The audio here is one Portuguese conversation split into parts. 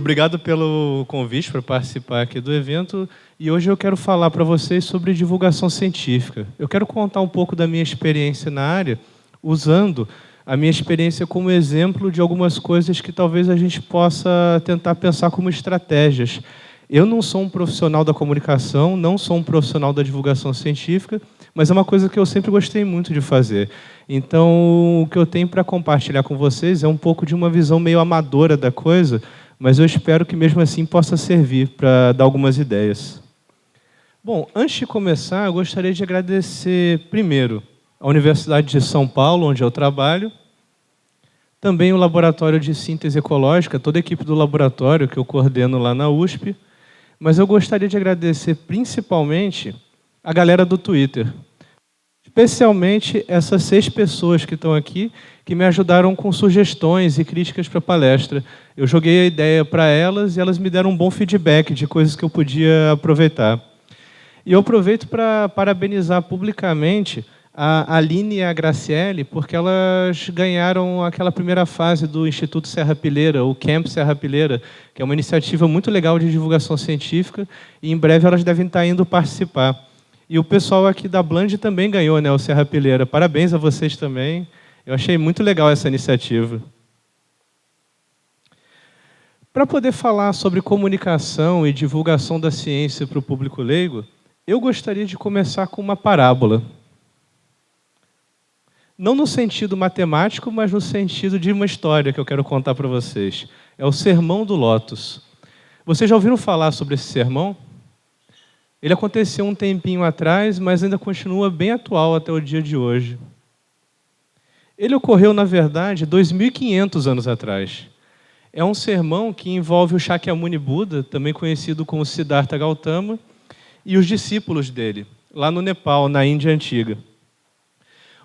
Obrigado pelo convite para participar aqui do evento. E hoje eu quero falar para vocês sobre divulgação científica. Eu quero contar um pouco da minha experiência na área, usando a minha experiência como exemplo de algumas coisas que talvez a gente possa tentar pensar como estratégias. Eu não sou um profissional da comunicação, não sou um profissional da divulgação científica, mas é uma coisa que eu sempre gostei muito de fazer. Então, o que eu tenho para compartilhar com vocês é um pouco de uma visão meio amadora da coisa, mas eu espero que mesmo assim possa servir para dar algumas ideias. Bom, antes de começar, eu gostaria de agradecer, primeiro, a Universidade de São Paulo, onde eu trabalho, também o Laboratório de Síntese Ecológica, toda a equipe do laboratório que eu coordeno lá na USP, mas eu gostaria de agradecer principalmente a galera do Twitter, especialmente essas 6 pessoas que estão aqui, que me ajudaram com sugestões e críticas para a palestra. Eu joguei a ideia para elas e elas me deram um bom feedback de coisas que eu podia aproveitar. E eu aproveito para parabenizar publicamente a Aline e a Graciele, porque elas ganharam aquela primeira fase do Instituto Serrapilheira, o Camp Serrapilheira, que é uma iniciativa muito legal de divulgação científica, e em breve elas devem estar indo participar. E o pessoal aqui da Bland também ganhou, né, o Serrapilheira. Parabéns a vocês também. Eu achei muito legal essa iniciativa. Para poder falar sobre comunicação e divulgação da ciência para o público leigo, eu gostaria de começar com uma parábola. Não no sentido matemático, mas no sentido de uma história que eu quero contar para vocês. É o Sermão do Lótus. Vocês já ouviram falar sobre esse sermão? Ele aconteceu um tempinho atrás, mas ainda continua bem atual até o dia de hoje. Ele ocorreu, na verdade, 2.500 anos atrás. É um sermão que envolve o Shakyamuni Buda, também conhecido como Siddhartha Gautama, e os discípulos dele, lá no Nepal, na Índia Antiga.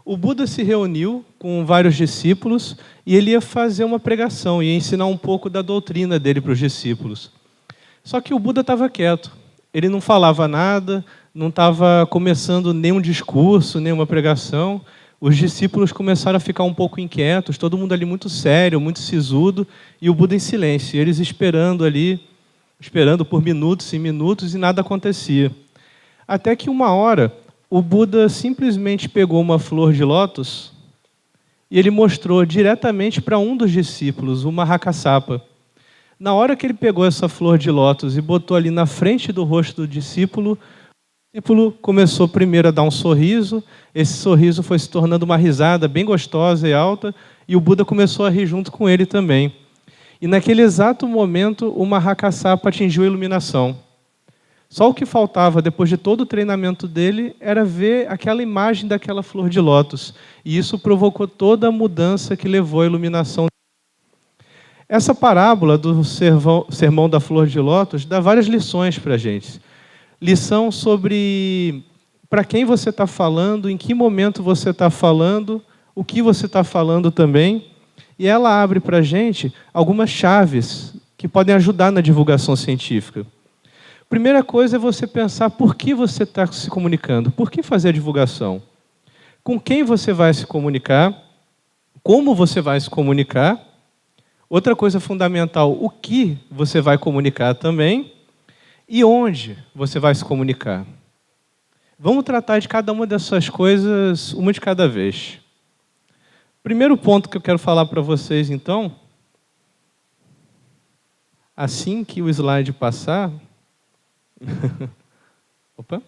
O Buda se reuniu com vários discípulos e ele ia fazer uma pregação, ia ensinar um pouco da doutrina dele para os discípulos. Só que o Buda estava quieto. Ele não falava nada, não estava começando nenhum discurso, nenhuma pregação. Os discípulos começaram a ficar um pouco inquietos, todo mundo ali muito sério, muito sisudo, e o Buda em silêncio. E eles esperando ali, esperando por minutos e minutos, e nada acontecia. Até que uma hora, o Buda simplesmente pegou uma flor de lótus e ele mostrou diretamente para um dos discípulos, o Mahakassapa. Na hora que ele pegou essa flor de lótus e botou ali na frente do rosto do discípulo, o discípulo começou primeiro a dar um sorriso, esse sorriso foi se tornando uma risada bem gostosa e alta, e o Buda começou a rir junto com ele também. E naquele exato momento, o Mahakassapa atingiu a iluminação. Só o que faltava, depois de todo o treinamento dele, era ver aquela imagem daquela flor de lótus. E isso provocou toda a mudança que levou à iluminação. Essa parábola do sermão da flor de lótus dá várias lições para a gente. Lição sobre para quem você está falando, em que momento você está falando, o que você está falando também. E ela abre para a gente algumas chaves que podem ajudar na divulgação científica. Primeira coisa é você pensar por que você está se comunicando, por que fazer a divulgação, com quem você vai se comunicar, como você vai se comunicar. Outra coisa fundamental, o que você vai comunicar também e onde você vai se comunicar. Vamos tratar de cada uma dessas coisas, uma de cada vez. Primeiro ponto que eu quero falar para vocês, então, assim que o slide passar... Opa.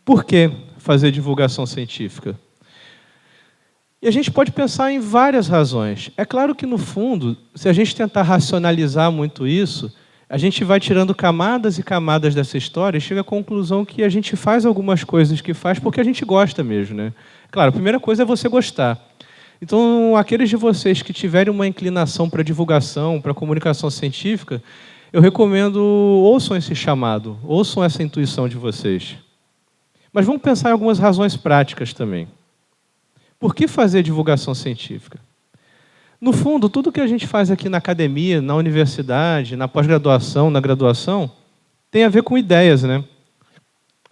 Por que fazer divulgação científica? E a gente pode pensar em várias razões. É claro que, no fundo, se a gente tentar racionalizar muito isso, a gente vai tirando camadas e camadas dessa história e chega à conclusão que a gente faz algumas coisas que faz porque a gente gosta mesmo, né? Claro, a primeira coisa é você gostar. Então, aqueles de vocês que tiverem uma inclinação para divulgação, para comunicação científica, eu recomendo, ouçam esse chamado, ouçam essa intuição de vocês. Mas vamos pensar em algumas razões práticas também. Por que fazer divulgação científica? No fundo, tudo que a gente faz aqui na academia, na universidade, na pós-graduação, na graduação, tem a ver com ideias, né?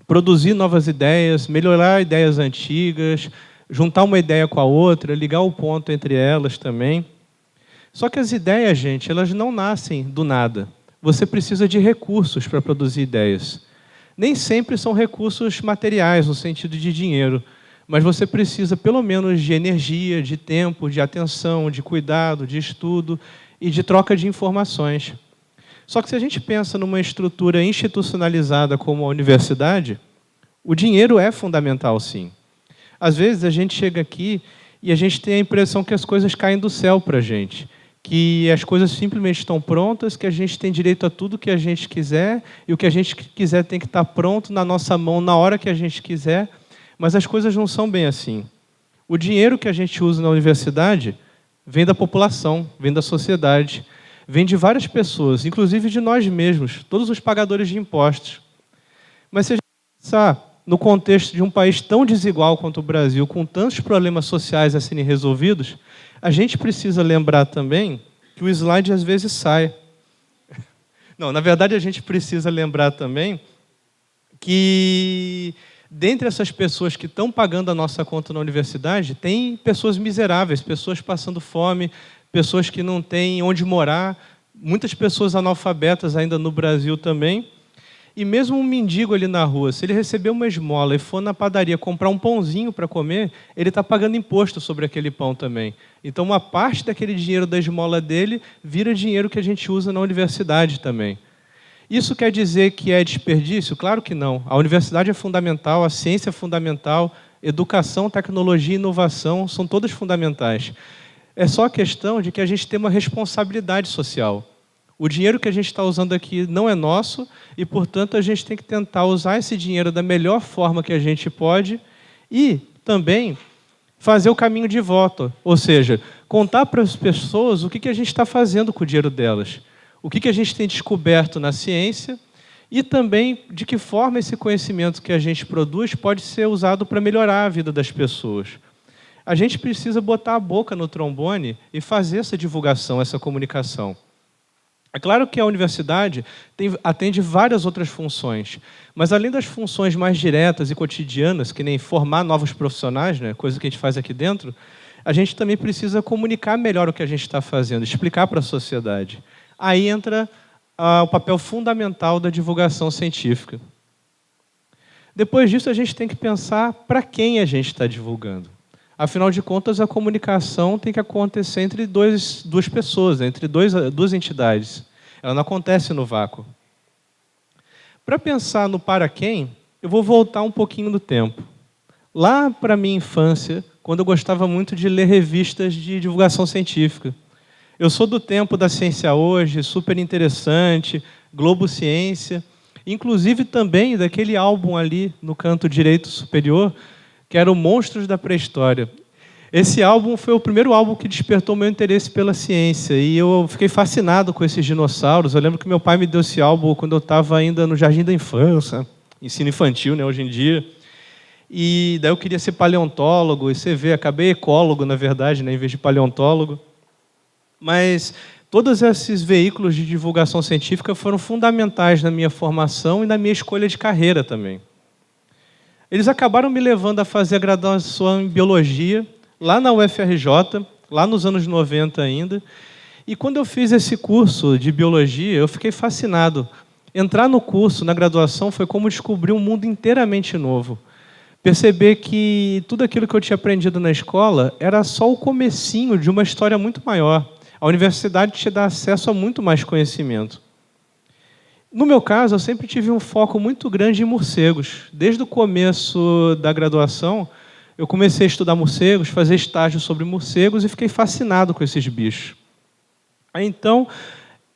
Produzir novas ideias, melhorar ideias antigas, juntar uma ideia com a outra, ligar o ponto entre elas também. Só que as ideias, gente, elas não nascem do nada. Você precisa de recursos para produzir ideias. Nem sempre são recursos materiais, no sentido de dinheiro, mas você precisa, pelo menos, de energia, de tempo, de atenção, de cuidado, de estudo e de troca de informações. Só que se a gente pensa numa estrutura institucionalizada como a universidade, o dinheiro é fundamental, sim. Às vezes a gente chega aqui e a gente tem a impressão que as coisas caem do céu para a gente, que as coisas simplesmente estão prontas, que a gente tem direito a tudo que a gente quiser, e o que a gente quiser tem que estar pronto na nossa mão na hora que a gente quiser, mas as coisas não são bem assim. O dinheiro que a gente usa na universidade vem da população, vem da sociedade, vem de várias pessoas, inclusive de nós mesmos, todos os pagadores de impostos. Mas se a gente pensar no contexto de um país tão desigual quanto o Brasil, com tantos problemas sociais a serem resolvidos, a gente precisa lembrar também que o slide às vezes sai. Não, na verdade a gente precisa lembrar também que, dentre essas pessoas que estão pagando a nossa conta na universidade, tem pessoas miseráveis, pessoas passando fome, pessoas que não têm onde morar, muitas pessoas analfabetas ainda no Brasil também. E mesmo um mendigo ali na rua, se ele receber uma esmola e for na padaria comprar um pãozinho para comer, ele está pagando imposto sobre aquele pão também. Então, uma parte daquele dinheiro da esmola dele vira dinheiro que a gente usa na universidade também. Isso quer dizer que é desperdício? Claro que não. A universidade é fundamental, a ciência é fundamental, educação, tecnologia e inovação são todas fundamentais. É só a questão de que a gente tem uma responsabilidade social. O dinheiro que a gente está usando aqui não é nosso e, portanto, a gente tem que tentar usar esse dinheiro da melhor forma que a gente pode e também fazer o caminho de volta, ou seja, contar para as pessoas o que a gente está fazendo com o dinheiro delas, o que a gente tem descoberto na ciência e também de que forma esse conhecimento que a gente produz pode ser usado para melhorar a vida das pessoas. A gente precisa botar a boca no trombone e fazer essa divulgação, essa comunicação. É claro que a universidade atende várias outras funções, mas além das funções mais diretas e cotidianas, que nem formar novos profissionais, né, coisa que a gente faz aqui dentro, a gente também precisa comunicar melhor o que a gente está fazendo, explicar para a sociedade. Aí entra o papel fundamental da divulgação científica. Depois disso, a gente tem que pensar para quem a gente está divulgando. Afinal de contas, a comunicação tem que acontecer entre duas pessoas, entre duas entidades. Ela não acontece no vácuo. Para pensar no para quem, eu vou voltar um pouquinho no tempo. Lá para a minha infância, quando eu gostava muito de ler revistas de divulgação científica. Eu sou do tempo da Ciência Hoje, super interessante, Globo Ciência, inclusive também daquele álbum ali no canto direito superior, que era o Monstros da Pré-História. Esse álbum foi o primeiro álbum que despertou meu interesse pela ciência, e eu fiquei fascinado com esses dinossauros. Eu lembro que meu pai me deu esse álbum quando eu estava ainda no jardim da infância, ensino infantil, né, hoje em dia. E daí eu queria ser paleontólogo, e você vê, acabei ecólogo, na verdade, né, em vez de paleontólogo. Mas todos esses veículos de divulgação científica foram fundamentais na minha formação e na minha escolha de carreira também. Eles acabaram me levando a fazer a graduação em Biologia, lá na UFRJ, lá nos anos 90 ainda. E quando eu fiz esse curso de Biologia, eu fiquei fascinado. Entrar no curso, na graduação, foi como descobrir um mundo inteiramente novo. Perceber que tudo aquilo que eu tinha aprendido na escola era só o comecinho de uma história muito maior. A universidade te dá acesso a muito mais conhecimento. No meu caso, eu sempre tive um foco muito grande em morcegos. Desde o começo da graduação, eu comecei a estudar morcegos, fazer estágio sobre morcegos e fiquei fascinado com esses bichos. Aí, então,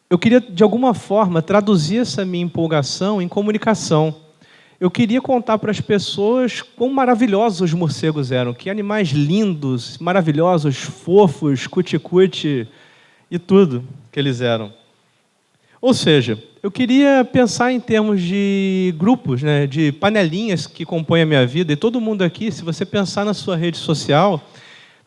eu queria, de alguma forma, traduzir essa minha empolgação em comunicação. Eu queria contar para as pessoas quão maravilhosos os morcegos eram, que animais lindos, maravilhosos, fofos, cuti-cuti e tudo que eles eram. Ou seja, eu queria pensar em termos de grupos, né, de panelinhas que compõem a minha vida. E todo mundo aqui, se você pensar na sua rede social,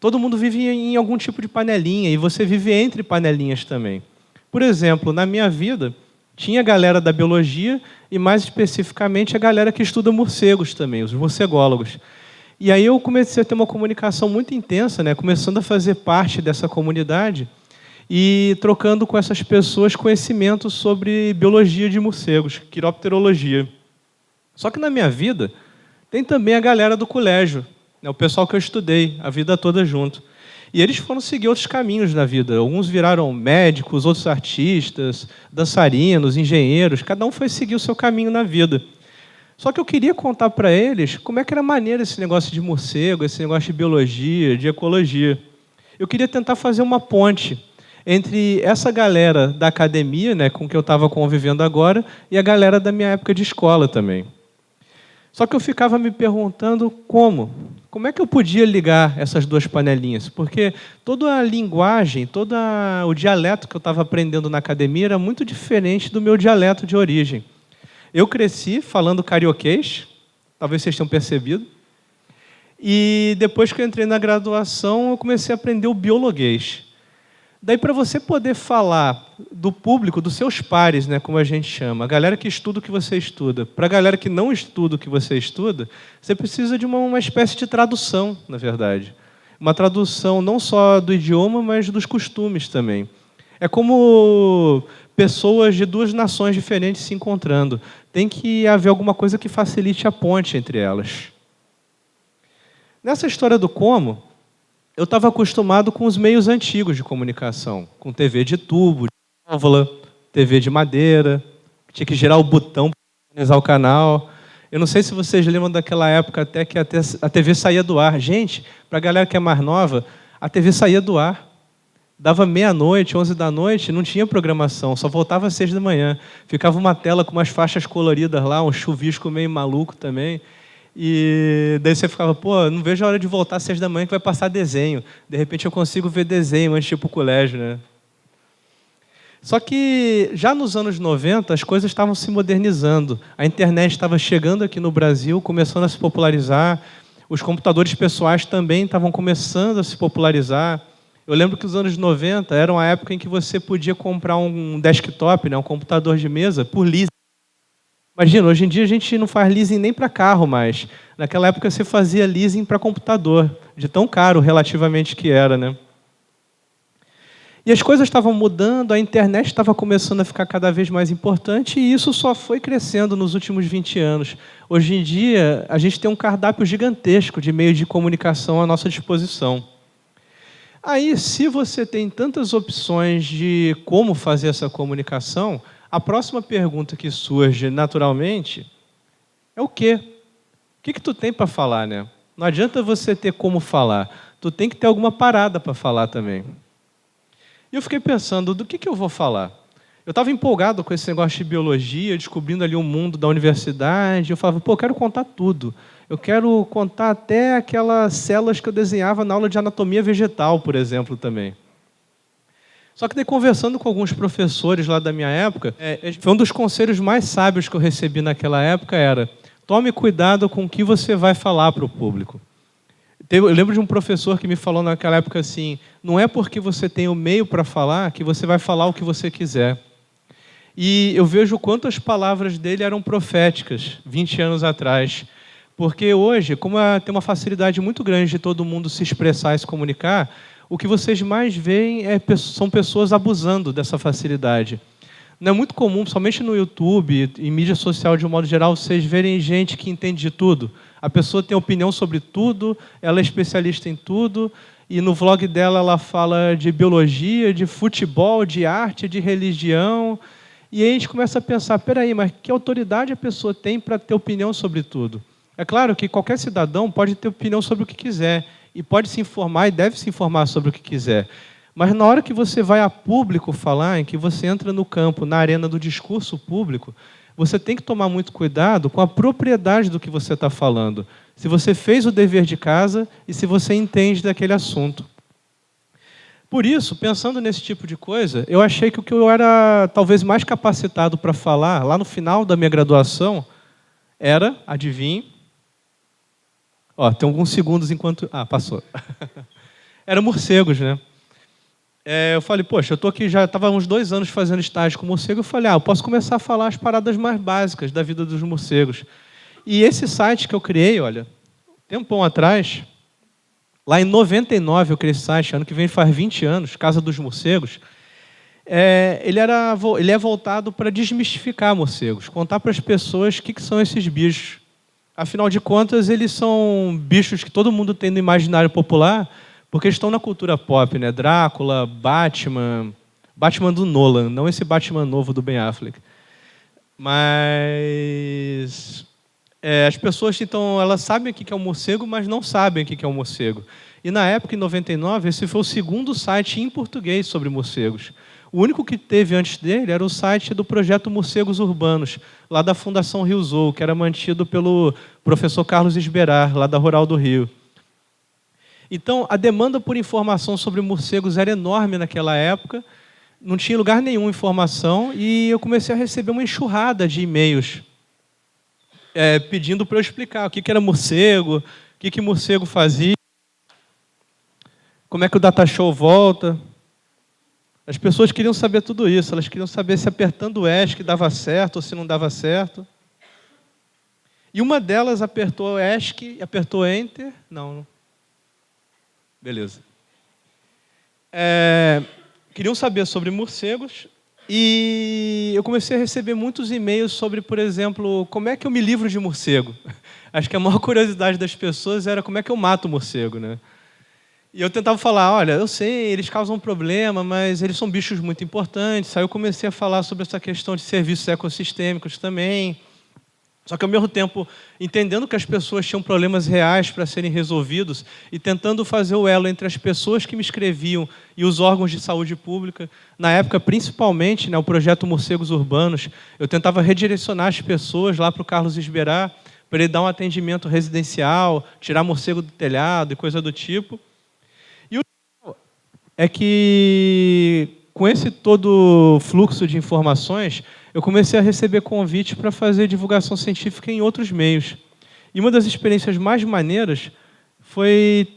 todo mundo vive em algum tipo de panelinha, e você vive entre panelinhas também. Por exemplo, na minha vida, tinha a galera da biologia e, mais especificamente, a galera que estuda morcegos também, os morcególogos. E aí eu comecei a ter uma comunicação muito intensa, né, começando a fazer parte dessa comunidade. e trocando com essas pessoas conhecimento sobre biologia de morcegos, quiropterologia. Só que na minha vida tem também a galera do colégio, né, o pessoal que eu estudei a vida toda junto. E eles foram seguir outros caminhos na vida. Alguns viraram médicos, outros artistas, dançarinos, engenheiros. Cada um foi seguir o seu caminho na vida. Só que eu queria contar para eles como é que era maneiro esse negócio de morcego, esse negócio de biologia, de ecologia. Eu queria tentar fazer uma ponte entre essa galera da academia, né, com que eu estava convivendo agora, e a galera da minha época de escola também. Só que eu ficava me perguntando como é que eu podia ligar essas duas panelinhas? Porque toda a linguagem, todo o dialeto que eu estava aprendendo na academia era muito diferente do meu dialeto de origem. Eu cresci falando carioquês, talvez vocês tenham percebido, e depois que eu entrei na graduação, eu comecei a aprender o biologuês. Daí, para você poder falar do público, dos seus pares, né, como a gente chama, a galera que estuda o que você estuda, para a galera que não estuda o que você estuda, você precisa de uma espécie de tradução, na verdade. Uma tradução não só do idioma, mas dos costumes também. É como pessoas de duas nações diferentes se encontrando. Tem que haver alguma coisa que facilite a ponte entre elas. Nessa história do como, eu estava acostumado com os meios antigos de comunicação, com TV de tubo, de válvula, TV de madeira, tinha que girar o botão para organizar o canal. Eu não sei se vocês lembram daquela época até que a TV saía do ar. Gente, para a galera que é mais nova, a TV saía do ar. Dava meia-noite, 11 da noite, não tinha programação, só voltava às 6 da manhã. Ficava uma tela com umas faixas coloridas lá, um chuvisco meio maluco também. E daí você ficava, pô, não vejo a hora de voltar às 6 da manhã que vai passar desenho. De repente eu consigo ver desenho antes de ir para o colégio, né? Só que já nos anos 90 as coisas estavam se modernizando. A internet estava chegando aqui no Brasil, começando a se popularizar. Os computadores pessoais também estavam começando a se popularizar. Eu lembro que os anos 90 eram a época em que você podia comprar um desktop, né, um computador de mesa, por leasing. Imagina, hoje em dia a gente não faz leasing nem para carro mais. Naquela época você fazia leasing para computador, de tão caro relativamente que era, né? E as coisas estavam mudando, a internet estava começando a ficar cada vez mais importante e isso só foi crescendo nos últimos 20 anos. Hoje em dia, a gente tem um cardápio gigantesco de meios de comunicação à nossa disposição. Aí, se você tem tantas opções de como fazer essa comunicação, a próxima pergunta que surge naturalmente é o quê? O que tu tem para falar, né? Não adianta você ter como falar, tu tem que ter alguma parada para falar também. E eu fiquei pensando, do que eu vou falar? Eu estava empolgado com esse negócio de biologia, descobrindo ali um mundo da universidade. Eu falava, pô, eu quero contar tudo. Eu quero contar até aquelas células que eu desenhava na aula de anatomia vegetal, por exemplo, também. Só que daí, conversando com alguns professores lá da minha época, foi um dos conselhos mais sábios que eu recebi naquela época era: tome cuidado com o que você vai falar para o público. Eu lembro de um professor que me falou naquela época assim: não é porque você tem o meio para falar que você vai falar o que você quiser. E eu vejo quantas palavras dele eram proféticas 20 anos atrás. Porque hoje, como tem uma facilidade muito grande de todo mundo se expressar e se comunicar, o que vocês mais veem são pessoas abusando dessa facilidade. Não é muito comum, somente no YouTube e mídia social de um modo geral, vocês verem gente que entende de tudo. A pessoa tem opinião sobre tudo, ela é especialista em tudo, e no vlog dela ela fala de biologia, de futebol, de arte, de religião. E aí a gente começa a pensar, peraí, mas que autoridade a pessoa tem para ter opinião sobre tudo? É claro que qualquer cidadão pode ter opinião sobre o que quiser, e pode se informar e deve se informar sobre o que quiser. Mas na hora que você vai a público falar, em que você entra no campo, na arena do discurso público, você tem que tomar muito cuidado com a propriedade do que você está falando. Se você fez o dever de casa e se você entende daquele assunto. Por isso, pensando nesse tipo de coisa, eu achei que o que eu era talvez mais capacitado para falar, lá no final da minha graduação, era, adivinhe, tem alguns segundos enquanto... passou. Era morcegos, né? Eu falei, poxa, eu estou aqui, já estava há uns 2 anos fazendo estágio com morcego, eu falei, eu posso começar a falar as paradas mais básicas da vida dos morcegos. E esse site que eu criei, olha, tempão atrás, Lá em 99, eu criei esse site, ano que vem faz 20 anos, Casa dos Morcegos. Ele é voltado para desmistificar morcegos, contar para as pessoas o que são esses bichos. Afinal de contas, eles são bichos que todo mundo tem no imaginário popular, porque estão na cultura pop, né? Drácula, Batman do Nolan, não esse Batman novo do Ben Affleck. Mas as pessoas, então, elas sabem o que é um morcego, mas não sabem o que é um morcego. E na época, em 99, esse foi o segundo site em português sobre morcegos. O único que teve antes dele era o site do projeto Morcegos Urbanos, lá da Fundação Rio Zoo, que era mantido pelo professor Carlos Esberar, lá da Rural do Rio. Então, a demanda por informação sobre morcegos era enorme naquela época, não tinha lugar nenhum informação, e eu comecei a receber uma enxurrada de e-mails pedindo para eu explicar o que era morcego, o que morcego fazia, como é que o data show volta. As pessoas queriam saber tudo isso, elas queriam saber se apertando o ESC dava certo ou se não dava certo. E uma delas apertou o ESC, apertou Enter. Não. Beleza. Queriam saber sobre morcegos e eu comecei a receber muitos e-mails sobre, por exemplo, como é que eu me livro de morcego. Acho que a maior curiosidade das pessoas era como é que eu mato o morcego, né? E eu tentava falar, olha, eu sei, eles causam problema, mas eles são bichos muito importantes. Aí eu comecei a falar sobre essa questão de serviços ecossistêmicos também. Só que, ao mesmo tempo, entendendo que as pessoas tinham problemas reais para serem resolvidos e tentando fazer o elo entre as pessoas que me escreviam e os órgãos de saúde pública. Na época, principalmente, né, o projeto Morcegos Urbanos, eu tentava redirecionar as pessoas lá para o Carlos Esberar, para ele dar um atendimento residencial, tirar morcego do telhado e coisa do tipo. É que, com esse todo fluxo de informações, eu comecei a receber convite para fazer divulgação científica em outros meios. E uma das experiências mais maneiras foi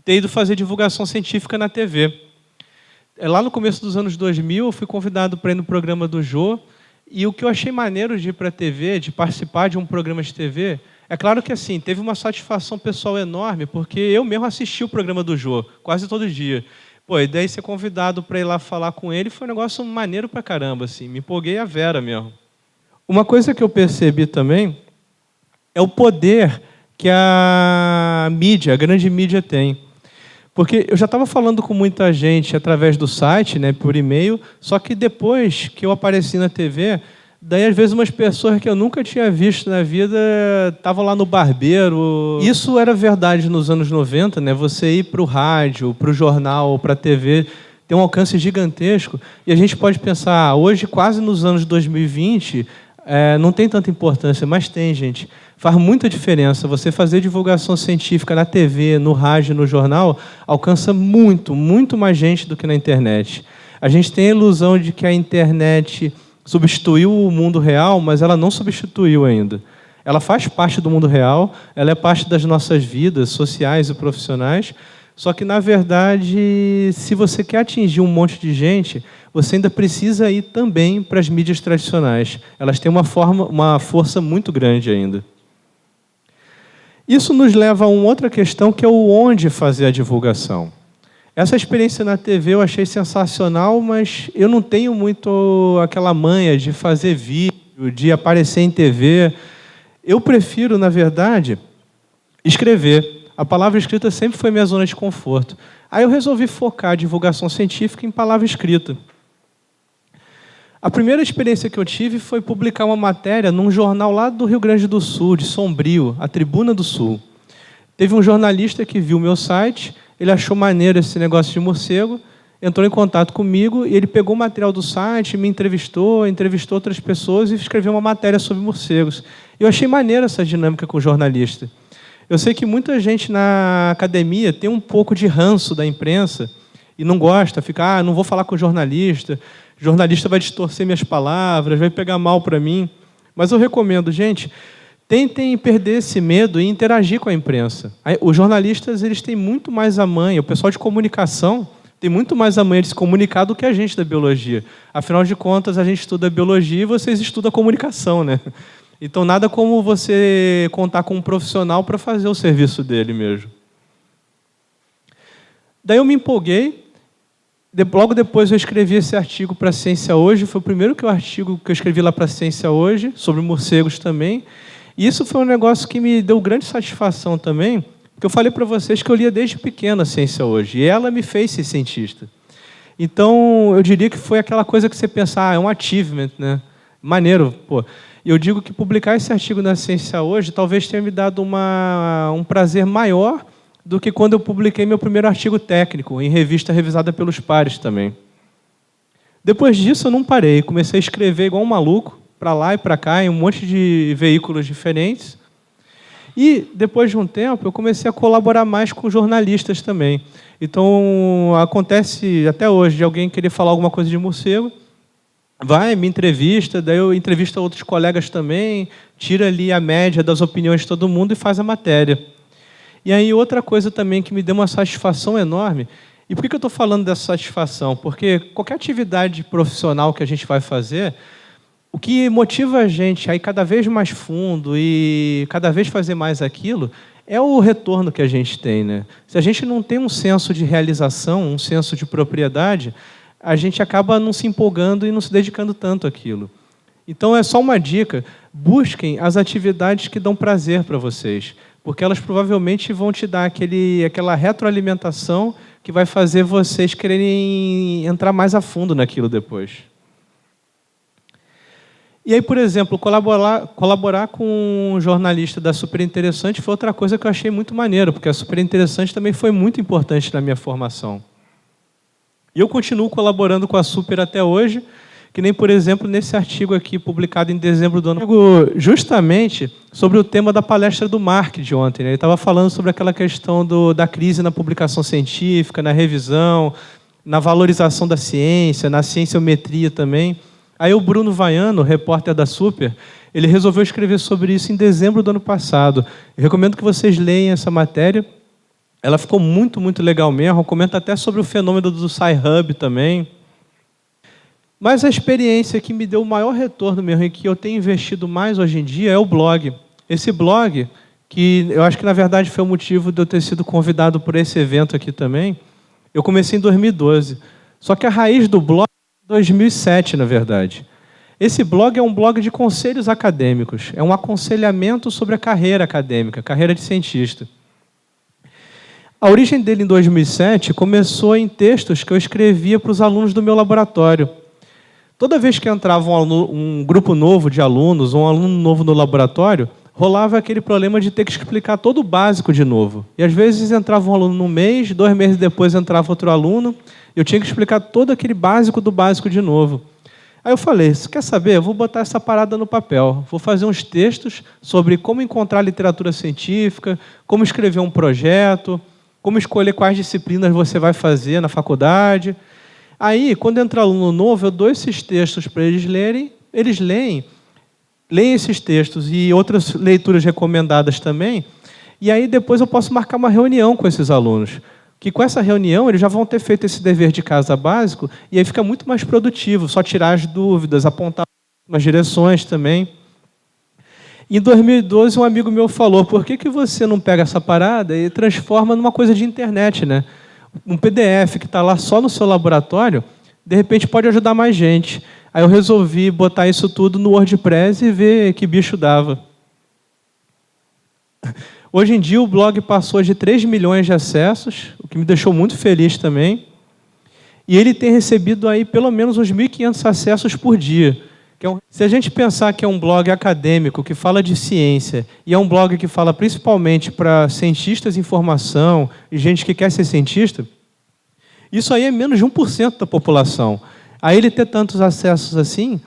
ter ido fazer divulgação científica na TV. Lá no começo dos anos 2000, eu fui convidado para ir no programa do Jô, e o que eu achei maneiro de ir para a TV, de participar de um programa de TV, é claro que assim, teve uma satisfação pessoal enorme, porque eu mesmo assisti o programa do Jô, quase todo dia. E daí ser convidado para ir lá falar com ele foi um negócio maneiro pra caramba, assim, me empolguei a vera mesmo. Uma coisa que eu percebi também é o poder que a mídia, a grande mídia tem. Porque eu já estava falando com muita gente através do site, né, por e-mail, só que depois que eu apareci na TV, daí, às vezes, umas pessoas que eu nunca tinha visto na vida estavam lá no barbeiro. Isso era verdade nos anos 90, né? Você ir para o rádio, para o jornal, para a TV, tem um alcance gigantesco. E a gente pode pensar, hoje, quase nos anos 2020, não tem tanta importância, mas tem, gente. Faz muita diferença. Você fazer divulgação científica na TV, no rádio, no jornal, alcança muito, muito mais gente do que na internet. A gente tem a ilusão de que a internet substituiu o mundo real, mas ela não substituiu ainda. Ela faz parte do mundo real, ela é parte das nossas vidas sociais e profissionais, só que, na verdade, se você quer atingir um monte de gente, você ainda precisa ir também para as mídias tradicionais. Elas têm uma força muito grande ainda. Isso nos leva a uma outra questão, que é o onde fazer a divulgação. Essa experiência na TV eu achei sensacional, mas eu não tenho muito aquela manha de fazer vídeo, de aparecer em TV. Eu prefiro, na verdade, escrever. A palavra escrita sempre foi minha zona de conforto. Aí eu resolvi focar a divulgação científica em palavra escrita. A primeira experiência que eu tive foi publicar uma matéria num jornal lá do Rio Grande do Sul, de Sombrio, a Tribuna do Sul. Teve um jornalista que viu o meu site, ele achou maneiro esse negócio de morcego, entrou em contato comigo e ele pegou o material do site, me entrevistou outras pessoas e escreveu uma matéria sobre morcegos. Eu achei maneiro essa dinâmica com o jornalista. Eu sei que muita gente na academia tem um pouco de ranço da imprensa e não gosta, fica, não vou falar com o jornalista vai distorcer minhas palavras, vai pegar mal para mim. Mas eu recomendo, gente, tentem perder esse medo e interagir com a imprensa. Os jornalistas, eles têm muito mais a manha, o pessoal de comunicação tem muito mais a manha de se comunicar do que a gente da biologia. Afinal de contas, a gente estuda biologia e vocês estudam comunicação, né? Então, nada como você contar com um profissional para fazer o serviço dele mesmo. Daí eu me empolguei, logo depois eu escrevi esse artigo para a Ciência Hoje, foi o primeiro artigo que eu escrevi lá para a Ciência Hoje, sobre morcegos também, e isso foi um negócio que me deu grande satisfação também, porque eu falei para vocês que eu lia desde pequeno a Ciência Hoje, e ela me fez ser cientista. Então, eu diria que foi aquela coisa que você pensa, é um achievement, né? Maneiro, pô. E eu digo que publicar esse artigo na Ciência Hoje talvez tenha me dado um prazer maior do que quando eu publiquei meu primeiro artigo técnico, em revista revisada pelos pares também. Depois disso, eu não parei. Comecei a escrever igual um maluco, para lá e para cá, em um monte de veículos diferentes. E, depois de um tempo, eu comecei a colaborar mais com jornalistas também. Então, acontece até hoje de alguém querer falar alguma coisa de morcego, vai, me entrevista, daí eu entrevisto outros colegas também, tira ali a média das opiniões de todo mundo e faz a matéria. E aí, outra coisa também que me deu uma satisfação enorme. E por que eu estou falando dessa satisfação? Porque qualquer atividade profissional que a gente vai fazer, o que motiva a gente a ir cada vez mais fundo e cada vez fazer mais aquilo é o retorno que a gente tem, né? Se a gente não tem um senso de realização, um senso de propriedade, a gente acaba não se empolgando e não se dedicando tanto àquilo. Então, é só uma dica, busquem as atividades que dão prazer para vocês, porque elas provavelmente vão te dar aquela retroalimentação que vai fazer vocês quererem entrar mais a fundo naquilo depois. E aí, por exemplo, colaborar com um jornalista da Super Interessante foi outra coisa que eu achei muito maneiro, porque a Super Interessante também foi muito importante na minha formação. E eu continuo colaborando com a Super até hoje, que nem, por exemplo, nesse artigo aqui, publicado em dezembro do ano, justamente sobre o tema da palestra do Mark de ontem, né? Ele estava falando sobre aquela questão da crise na publicação científica, na revisão, na valorização da ciência, na cienciometria também. Aí o Bruno Vaiano, repórter da Super, ele resolveu escrever sobre isso em dezembro do ano passado. Eu recomendo que vocês leiam essa matéria. Ela ficou muito, muito legal mesmo. Comenta até sobre o fenômeno do Sci-Hub também. Mas a experiência que me deu o maior retorno mesmo e que eu tenho investido mais hoje em dia é o blog. Esse blog, que eu acho que, na verdade, foi o motivo de eu ter sido convidado por esse evento aqui também, eu comecei em 2012. Só que a raiz do blog é 2007, na verdade. Esse blog é um blog de conselhos acadêmicos. É um aconselhamento sobre a carreira acadêmica, carreira de cientista. A origem dele, em 2007, começou em textos que eu escrevia para os alunos do meu laboratório. Toda vez que entrava um grupo novo de alunos, um aluno novo no laboratório, rolava aquele problema de ter que explicar todo o básico de novo. E, às vezes, entrava um aluno num mês, 2 meses depois entrava outro aluno, eu tinha que explicar todo aquele básico do básico de novo. Aí eu falei, quer saber? Eu vou botar essa parada no papel. Vou fazer uns textos sobre como encontrar literatura científica, como escrever um projeto, como escolher quais disciplinas você vai fazer na faculdade. Aí, quando entra aluno novo, eu dou esses textos para eles lerem, eles leem esses textos e outras leituras recomendadas também, e aí depois eu posso marcar uma reunião com esses alunos, que com essa reunião eles já vão ter feito esse dever de casa básico, e aí fica muito mais produtivo, só tirar as dúvidas, apontar umas direções também. Em 2012, um amigo meu falou, por que você não pega essa parada e transforma numa coisa de internet, né? Um PDF que está lá só no seu laboratório, de repente pode ajudar mais gente. Aí eu resolvi botar isso tudo no WordPress e ver que bicho dava. Hoje em dia o blog passou de 3 milhões de acessos, o que me deixou muito feliz também. E ele tem recebido aí pelo menos uns 1.500 acessos por dia. Se a gente pensar que é um blog acadêmico que fala de ciência e é um blog que fala principalmente para cientistas em formação e gente que quer ser cientista, isso aí é menos de 1% da população. Aí ele ter tantos acessos assim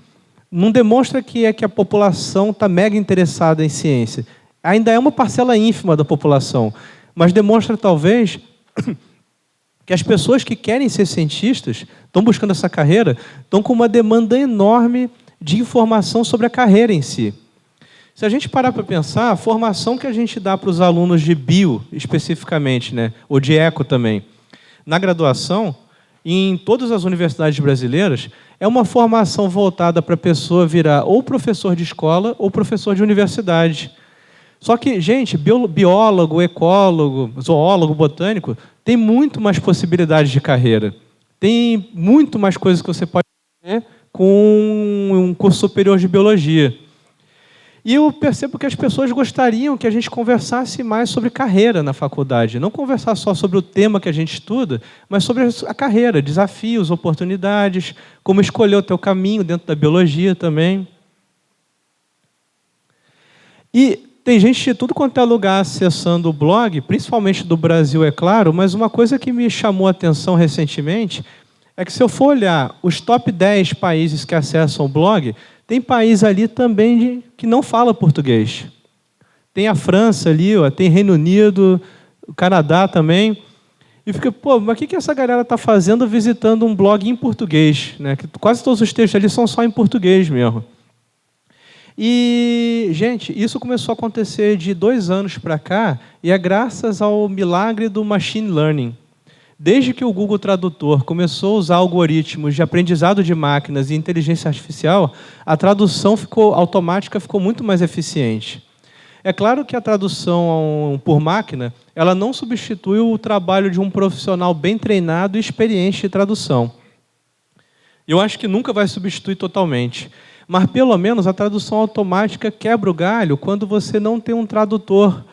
não demonstra que a população está mega interessada em ciência. Ainda é uma parcela ínfima da população, mas demonstra talvez que as pessoas que querem ser cientistas, estão buscando essa carreira, estão com uma demanda enorme de informação sobre a carreira em si. Se a gente parar para pensar, a formação que a gente dá para os alunos de bio, especificamente, né, ou de eco também, na graduação, em todas as universidades brasileiras, é uma formação voltada para a pessoa virar ou professor de escola ou professor de universidade. Só que, gente, biólogo, ecólogo, zoólogo, botânico, tem muito mais possibilidades de carreira. Tem muito mais coisas que você pode fazer com um curso superior de biologia. E eu percebo que as pessoas gostariam que a gente conversasse mais sobre carreira na faculdade. Não conversar só sobre o tema que a gente estuda, mas sobre a carreira, desafios, oportunidades, como escolher o teu caminho dentro da biologia também. E tem gente de tudo quanto é lugar acessando o blog, principalmente do Brasil, é claro, mas uma coisa que me chamou a atenção recentemente é que, se eu for olhar os top 10 países que acessam o blog, tem país ali também que não fala português. Tem a França ali, ó, tem Reino Unido, o Canadá também. E fica, pô, mas o que essa galera está fazendo visitando um blog em português? Né? Que quase todos os textos ali são só em português mesmo. E, gente, isso começou a acontecer de 2 anos para cá, e é graças ao milagre do machine learning. Desde que o Google Tradutor começou a usar algoritmos de aprendizado de máquinas e inteligência artificial, a tradução automática ficou muito mais eficiente. É claro que a tradução por máquina, ela não substitui o trabalho de um profissional bem treinado e experiente de tradução. Eu acho que nunca vai substituir totalmente. Mas, pelo menos, a tradução automática quebra o galho quando você não tem um tradutor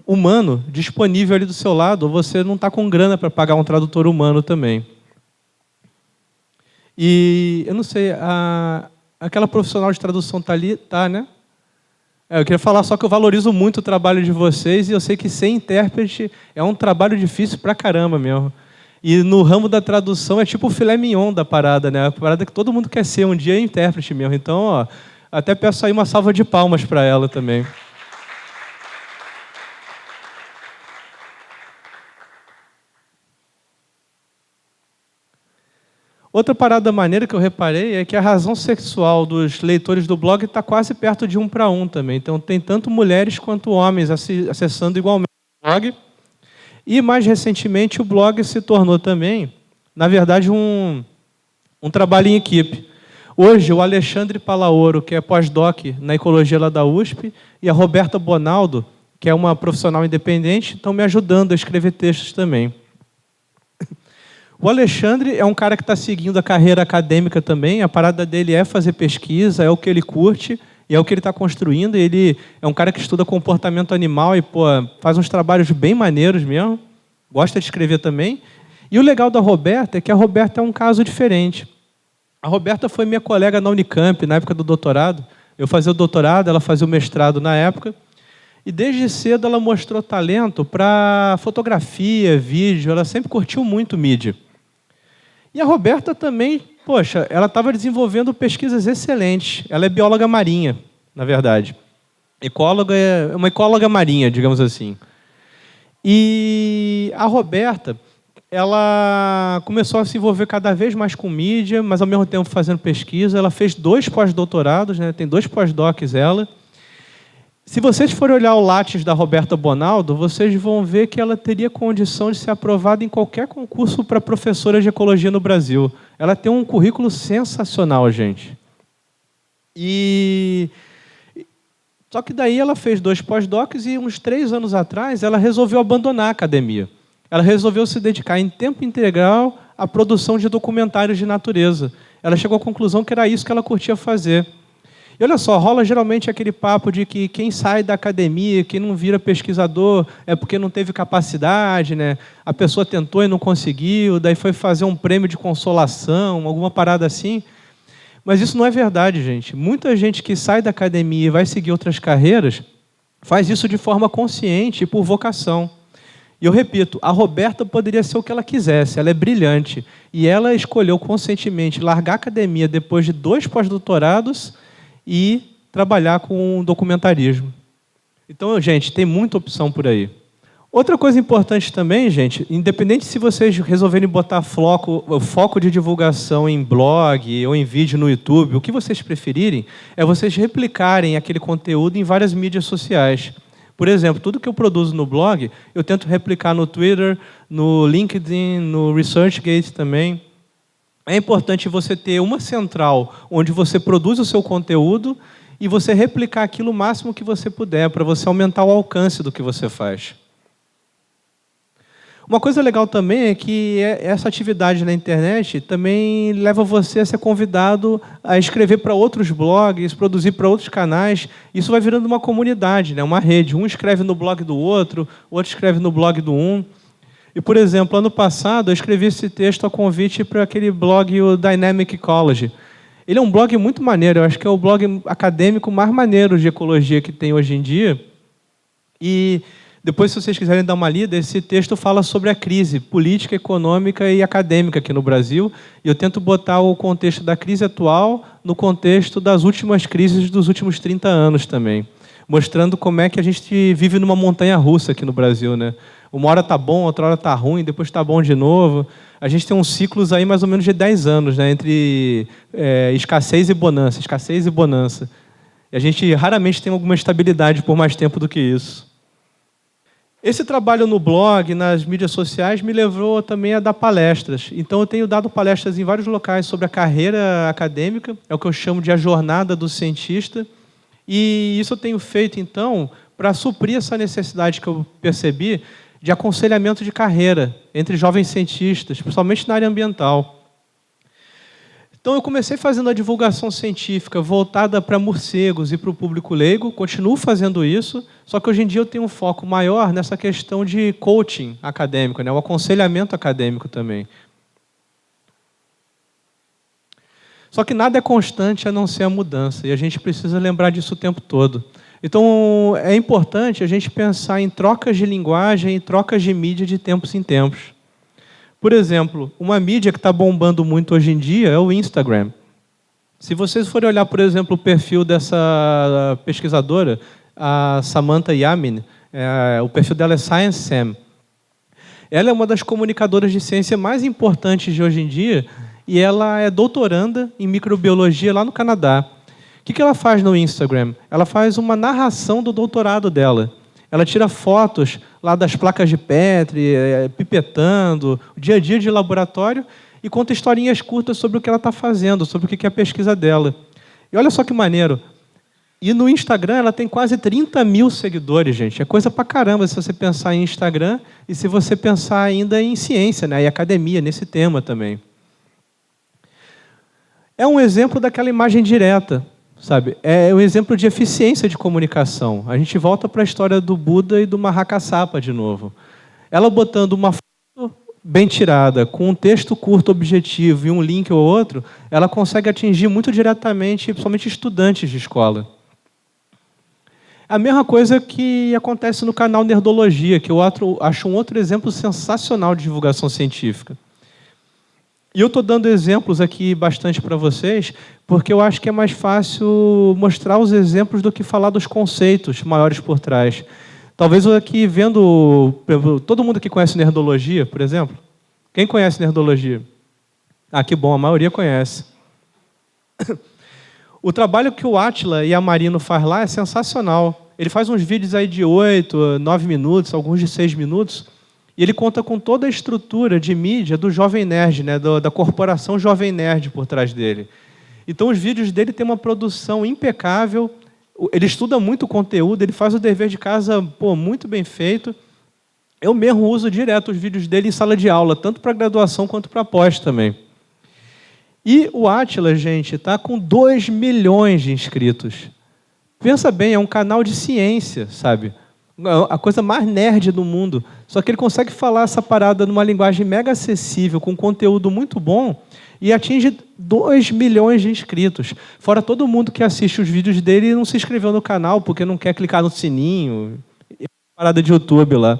humano disponível ali do seu lado, ou você não está com grana para pagar um tradutor humano também. E, eu não sei, aquela profissional de tradução está ali? Está, né? Eu queria falar só que eu valorizo muito o trabalho de vocês, e eu sei que ser intérprete é um trabalho difícil pra caramba mesmo. E no ramo da tradução é tipo o filé mignon da parada, né? A parada que todo mundo quer ser um dia é intérprete mesmo. Então, ó, até peço aí uma salva de palmas para ela também. Outra parada maneira que eu reparei é que a razão sexual dos leitores do blog está quase perto de 1 para 1 também. Então, tem tanto mulheres quanto homens acessando igualmente o blog. E, mais recentemente, o blog se tornou também, na verdade, um trabalho em equipe. Hoje, o Alexandre Palaoro, que é pós-doc na Ecologia lá da USP, e a Roberta Bonaldo, que é uma profissional independente, estão me ajudando a escrever textos também. O Alexandre é um cara que está seguindo a carreira acadêmica também, a parada dele é fazer pesquisa, é o que ele curte, e é o que ele está construindo. Ele é um cara que estuda comportamento animal e, pô, faz uns trabalhos bem maneiros mesmo, gosta de escrever também. E o legal da Roberta é que a Roberta é um caso diferente. A Roberta foi minha colega na Unicamp, na época do doutorado. Eu fazia o doutorado, ela fazia o mestrado na época. E desde cedo ela mostrou talento para fotografia, vídeo, ela sempre curtiu muito mídia. E a Roberta também, poxa, ela estava desenvolvendo pesquisas excelentes. Ela é bióloga marinha, na verdade. É uma ecóloga marinha, digamos assim. E a Roberta, ela começou a se envolver cada vez mais com mídia, mas ao mesmo tempo fazendo pesquisa. Ela fez 2 pós-doutorados, né? Tem 2 pós-docs ela. Se vocês forem olhar o Lattes da Roberta Bonaldo, vocês vão ver que ela teria condição de ser aprovada em qualquer concurso para professora de ecologia no Brasil. Ela tem um currículo sensacional, gente. Só que daí ela fez 2 pós-docs e uns 3 anos atrás ela resolveu abandonar a academia. Ela resolveu se dedicar em tempo integral à produção de documentários de natureza. Ela chegou à conclusão que era isso que ela curtia fazer. E olha só, rola geralmente aquele papo de que quem sai da academia, quem não vira pesquisador, é porque não teve capacidade, né? A pessoa tentou e não conseguiu, daí foi fazer um prêmio de consolação, alguma parada assim. Mas isso não é verdade, gente. Muita gente que sai da academia e vai seguir outras carreiras, faz isso de forma consciente e por vocação. E eu repito, a Roberta poderia ser o que ela quisesse, ela é brilhante. E ela escolheu conscientemente largar a academia depois de 2 pós-doutorados e trabalhar com documentarismo. Então, gente, tem muita opção por aí. Outra coisa importante também, gente, independente se vocês resolverem botar foco de divulgação em blog ou em vídeo no YouTube, o que vocês preferirem é vocês replicarem aquele conteúdo em várias mídias sociais. Por exemplo, tudo que eu produzo no blog, eu tento replicar no Twitter, no LinkedIn, no ResearchGate também. É importante você ter uma central onde você produz o seu conteúdo e você replicar aquilo o máximo que você puder, para você aumentar o alcance do que você faz. Uma coisa legal também é que essa atividade na internet também leva você a ser convidado a escrever para outros blogs, produzir para outros canais. Isso vai virando uma comunidade, né? Uma rede. Um escreve no blog do outro, o outro escreve no blog do um. E, por exemplo, ano passado eu escrevi esse texto a convite para aquele blog, o Dynamic Ecology. Ele é um blog muito maneiro, eu acho que é o blog acadêmico mais maneiro de ecologia que tem hoje em dia. E depois, se vocês quiserem dar uma lida, esse texto fala sobre a crise política, econômica e acadêmica aqui no Brasil. E eu tento botar o contexto da crise atual no contexto das últimas crises dos últimos 30 anos também. Mostrando como é que a gente vive numa montanha-russa aqui no Brasil, né? Uma hora está bom, outra hora está ruim, depois está bom de novo. A gente tem uns ciclos aí mais ou menos de 10 anos, né? Entre escassez e bonança, escassez e bonança. E a gente raramente tem alguma estabilidade por mais tempo do que isso. Esse trabalho no blog, nas mídias sociais, me levou também a dar palestras. Então, eu tenho dado palestras em vários locais sobre a carreira acadêmica, é o que eu chamo de a jornada do cientista. E isso eu tenho feito, então, para suprir essa necessidade que eu percebi de aconselhamento de carreira entre jovens cientistas, principalmente na área ambiental. Então, eu comecei fazendo a divulgação científica voltada para morcegos e para o público leigo, continuo fazendo isso, só que hoje em dia eu tenho um foco maior nessa questão de coaching acadêmico, né? O aconselhamento acadêmico também. Só que nada é constante a não ser a mudança, e a gente precisa lembrar disso o tempo todo. Então, é importante a gente pensar em trocas de linguagem e trocas de mídia de tempos em tempos. Por exemplo, uma mídia que está bombando muito hoje em dia é o Instagram. Se vocês forem olhar, por exemplo, o perfil dessa pesquisadora, a Samantha Yamin, o perfil dela é Science Sam. Ela é uma das comunicadoras de ciência mais importantes de hoje em dia e ela é doutoranda em microbiologia lá no Canadá. O que ela faz no Instagram? Ela faz uma narração do doutorado dela. Ela tira fotos lá das placas de Petri, pipetando, o dia a dia de laboratório, e conta historinhas curtas sobre o que ela está fazendo, sobre o que é a pesquisa dela. E olha só que maneiro. E no Instagram ela tem quase 30 mil seguidores, gente. É coisa pra caramba se você pensar em Instagram e se você pensar ainda em ciência, né, e academia, nesse tema também. É um exemplo daquela imagem direta. Sabe? É um exemplo de eficiência de comunicação. A gente volta para a história do Buda e do Mahakassapa de novo. Ela botando uma foto bem tirada, com um texto curto objetivo e um link ou outro, ela consegue atingir muito diretamente, principalmente estudantes de escola. A mesma coisa que acontece no canal Nerdologia, que eu acho um outro exemplo sensacional de divulgação científica. E eu estou dando exemplos aqui bastante para vocês, porque eu acho que é mais fácil mostrar os exemplos do que falar dos conceitos maiores por trás. Talvez eu aqui vendo... Todo mundo aqui conhece Nerdologia, por exemplo? Quem conhece Nerdologia? Ah, que bom, a maioria conhece. O trabalho que o Átila e a Marino faz lá é sensacional. Ele faz uns vídeos aí de 8, 9 minutos, alguns de 6 minutos, e ele conta com toda a estrutura de mídia do Jovem Nerd, né, da corporação Jovem Nerd por trás dele. Então, os vídeos dele têm uma produção impecável, ele estuda muito o conteúdo, ele faz o dever de casa muito bem feito. Eu mesmo uso direto os vídeos dele em sala de aula, tanto para graduação quanto para pós também. E o Átila, gente, está com 2 milhões de inscritos. Pensa bem, é um canal de ciência, sabe? A coisa mais nerd do mundo. Só que ele consegue falar essa parada numa linguagem mega acessível, com conteúdo muito bom, e atinge 2 milhões de inscritos. Fora todo mundo que assiste os vídeos dele e não se inscreveu no canal, porque não quer clicar no sininho. Parada de YouTube lá.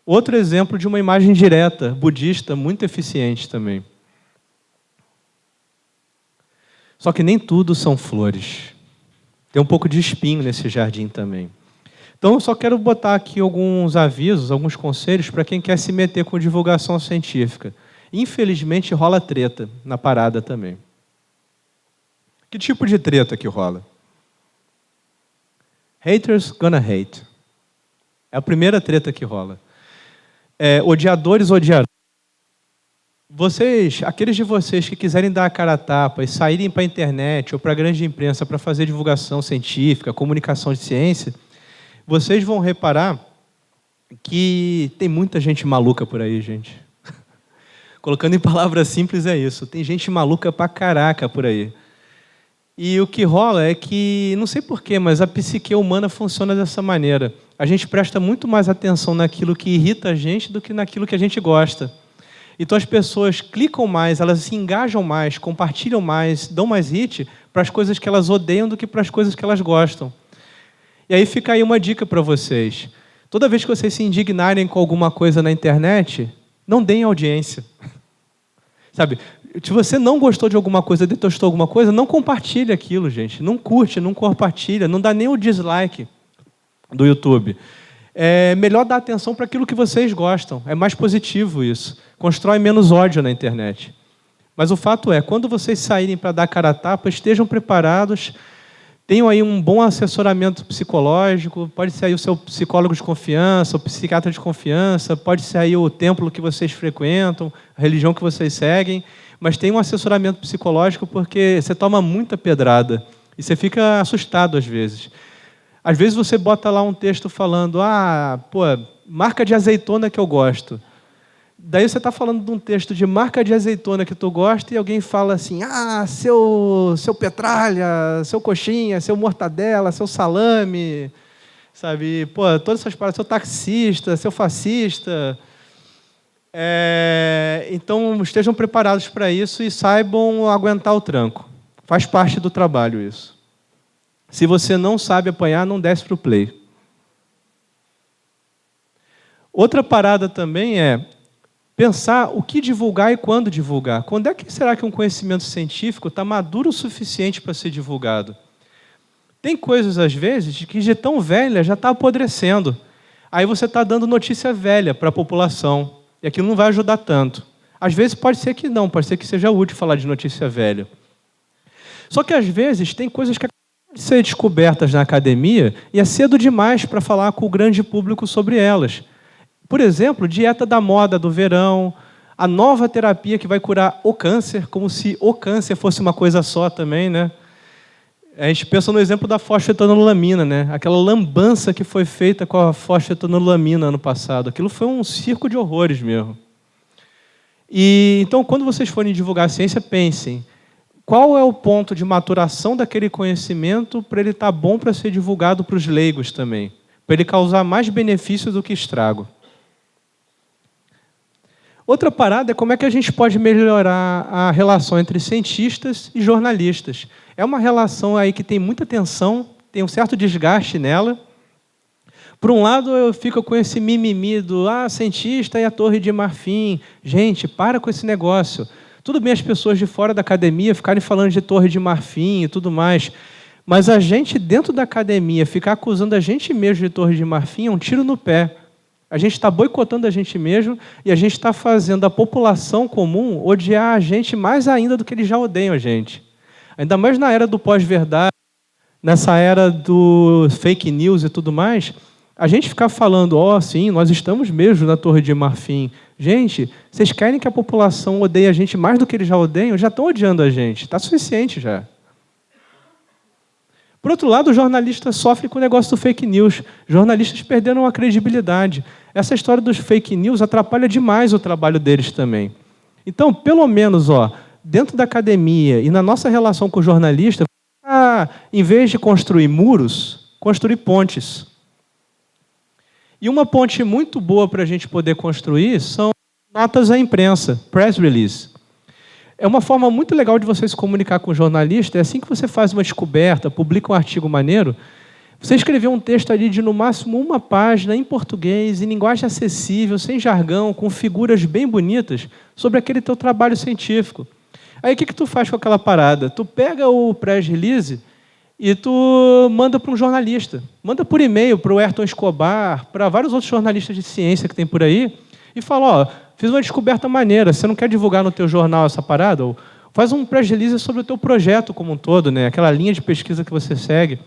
Outro exemplo de uma imagem direta, budista, muito eficiente também. Só que nem tudo são flores. Tem um pouco de espinho nesse jardim também. Então, eu só quero botar aqui alguns avisos, alguns conselhos para quem quer se meter com divulgação científica. Infelizmente, rola treta na parada também. Que tipo de treta que rola? Haters gonna hate. É a primeira treta que rola. Odiadores odiarão. Vocês, aqueles de vocês que quiserem dar a cara a tapa e saírem para a internet ou para a grande imprensa para fazer divulgação científica, comunicação de ciência, vocês vão reparar que tem muita gente maluca por aí, gente. Colocando em palavras simples é isso. Tem gente maluca pra caraca por aí. E o que rola é que, não sei porquê, mas a psique humana funciona dessa maneira. A gente presta muito mais atenção naquilo que irrita a gente do que naquilo que a gente gosta. Então as pessoas clicam mais, elas se engajam mais, compartilham mais, dão mais hit para as coisas que elas odeiam do que para as coisas que elas gostam. E aí fica aí uma dica para vocês. Toda vez que vocês se indignarem com alguma coisa na internet, não deem audiência. Sabe? Se você não gostou de alguma coisa, detestou alguma coisa, não compartilhe aquilo, gente. Não curte, não compartilha, não dá nem o dislike do YouTube. É melhor dar atenção para aquilo que vocês gostam. É mais positivo isso. Constrói menos ódio na internet. Mas o fato é, quando vocês saírem para dar cara a tapa, estejam preparados, tenham aí um bom assessoramento psicológico, pode ser aí o seu psicólogo de confiança, o psiquiatra de confiança, pode ser aí o templo que vocês frequentam, a religião que vocês seguem, mas tem um assessoramento psicológico porque você toma muita pedrada e você fica assustado às vezes. Às vezes você bota lá um texto falando, marca de azeitona que eu gosto. Daí você está falando de um texto de marca de azeitona que tu gosta e alguém fala assim, seu petralha, seu coxinha, seu mortadela, seu salame, sabe? Todas essas palavras, seu taxista, seu fascista. Então, estejam preparados para isso e saibam aguentar o tranco. Faz parte do trabalho isso. Se você não sabe apanhar, não desce para o play. Outra parada também é pensar o que divulgar e quando divulgar. Quando é que será que um conhecimento científico está maduro o suficiente para ser divulgado? Tem coisas, às vezes, que de tão velha já está apodrecendo. Aí você está dando notícia velha para a população. E aquilo não vai ajudar tanto. Às vezes pode ser que não, pode ser que seja útil falar de notícia velha. Só que, às vezes, tem coisas que acabam de ser descobertas na academia e é cedo demais para falar com o grande público sobre elas. Por exemplo, dieta da moda do verão, a nova terapia que vai curar o câncer, como se o câncer fosse uma coisa só também, né? A gente pensa no exemplo da fosfetanolamina, né? Aquela lambança que foi feita com a fosfetanolamina ano passado. Aquilo foi um circo de horrores mesmo. E então, quando vocês forem divulgar a ciência, pensem, qual é o ponto de maturação daquele conhecimento para ele estar bom para ser divulgado para os leigos também, para ele causar mais benefício do que estrago. Outra parada é como é que a gente pode melhorar a relação entre cientistas e jornalistas. É uma relação aí que tem muita tensão, tem um certo desgaste nela. Por um lado, eu fico com esse mimimi do cientista e a Torre de Marfim. Gente, para com esse negócio. Tudo bem as pessoas de fora da academia ficarem falando de Torre de Marfim e tudo mais, mas a gente dentro da academia ficar acusando a gente mesmo de Torre de Marfim é um tiro no pé. A gente está boicotando a gente mesmo e a gente está fazendo a população comum odiar a gente mais ainda do que eles já odeiam a gente. Ainda mais na era do pós-verdade, nessa era do fake news e tudo mais, a gente ficar falando, sim, nós estamos mesmo na Torre de Marfim. Gente, vocês querem que a população odeie a gente mais do que eles já odeiam? Já estão odiando a gente, está suficiente já. Por outro lado, o jornalista sofre com o negócio do fake news. Jornalistas perderam a credibilidade. Essa história dos fake news atrapalha demais o trabalho deles também. Então, pelo menos, dentro da academia e na nossa relação com o jornalista, em vez de construir muros, construir pontes. E uma ponte muito boa para a gente poder construir são notas à imprensa, press release. É uma forma muito legal de você se comunicar com o jornalista. É assim que você faz uma descoberta, publica um artigo maneiro, você escreveu um texto ali de, no máximo, 1 página, em português, em linguagem acessível, sem jargão, com figuras bem bonitas, sobre aquele teu trabalho científico. Aí o que tu faz com aquela parada? Tu pega o press release e tu manda para um jornalista. Manda por e-mail para o Ayrton Escobar, para vários outros jornalistas de ciência que tem por aí, e fala, fiz uma descoberta maneira, você não quer divulgar no teu jornal essa parada? Ou faz um press release sobre o teu projeto como um todo, né? Aquela linha de pesquisa que você segue.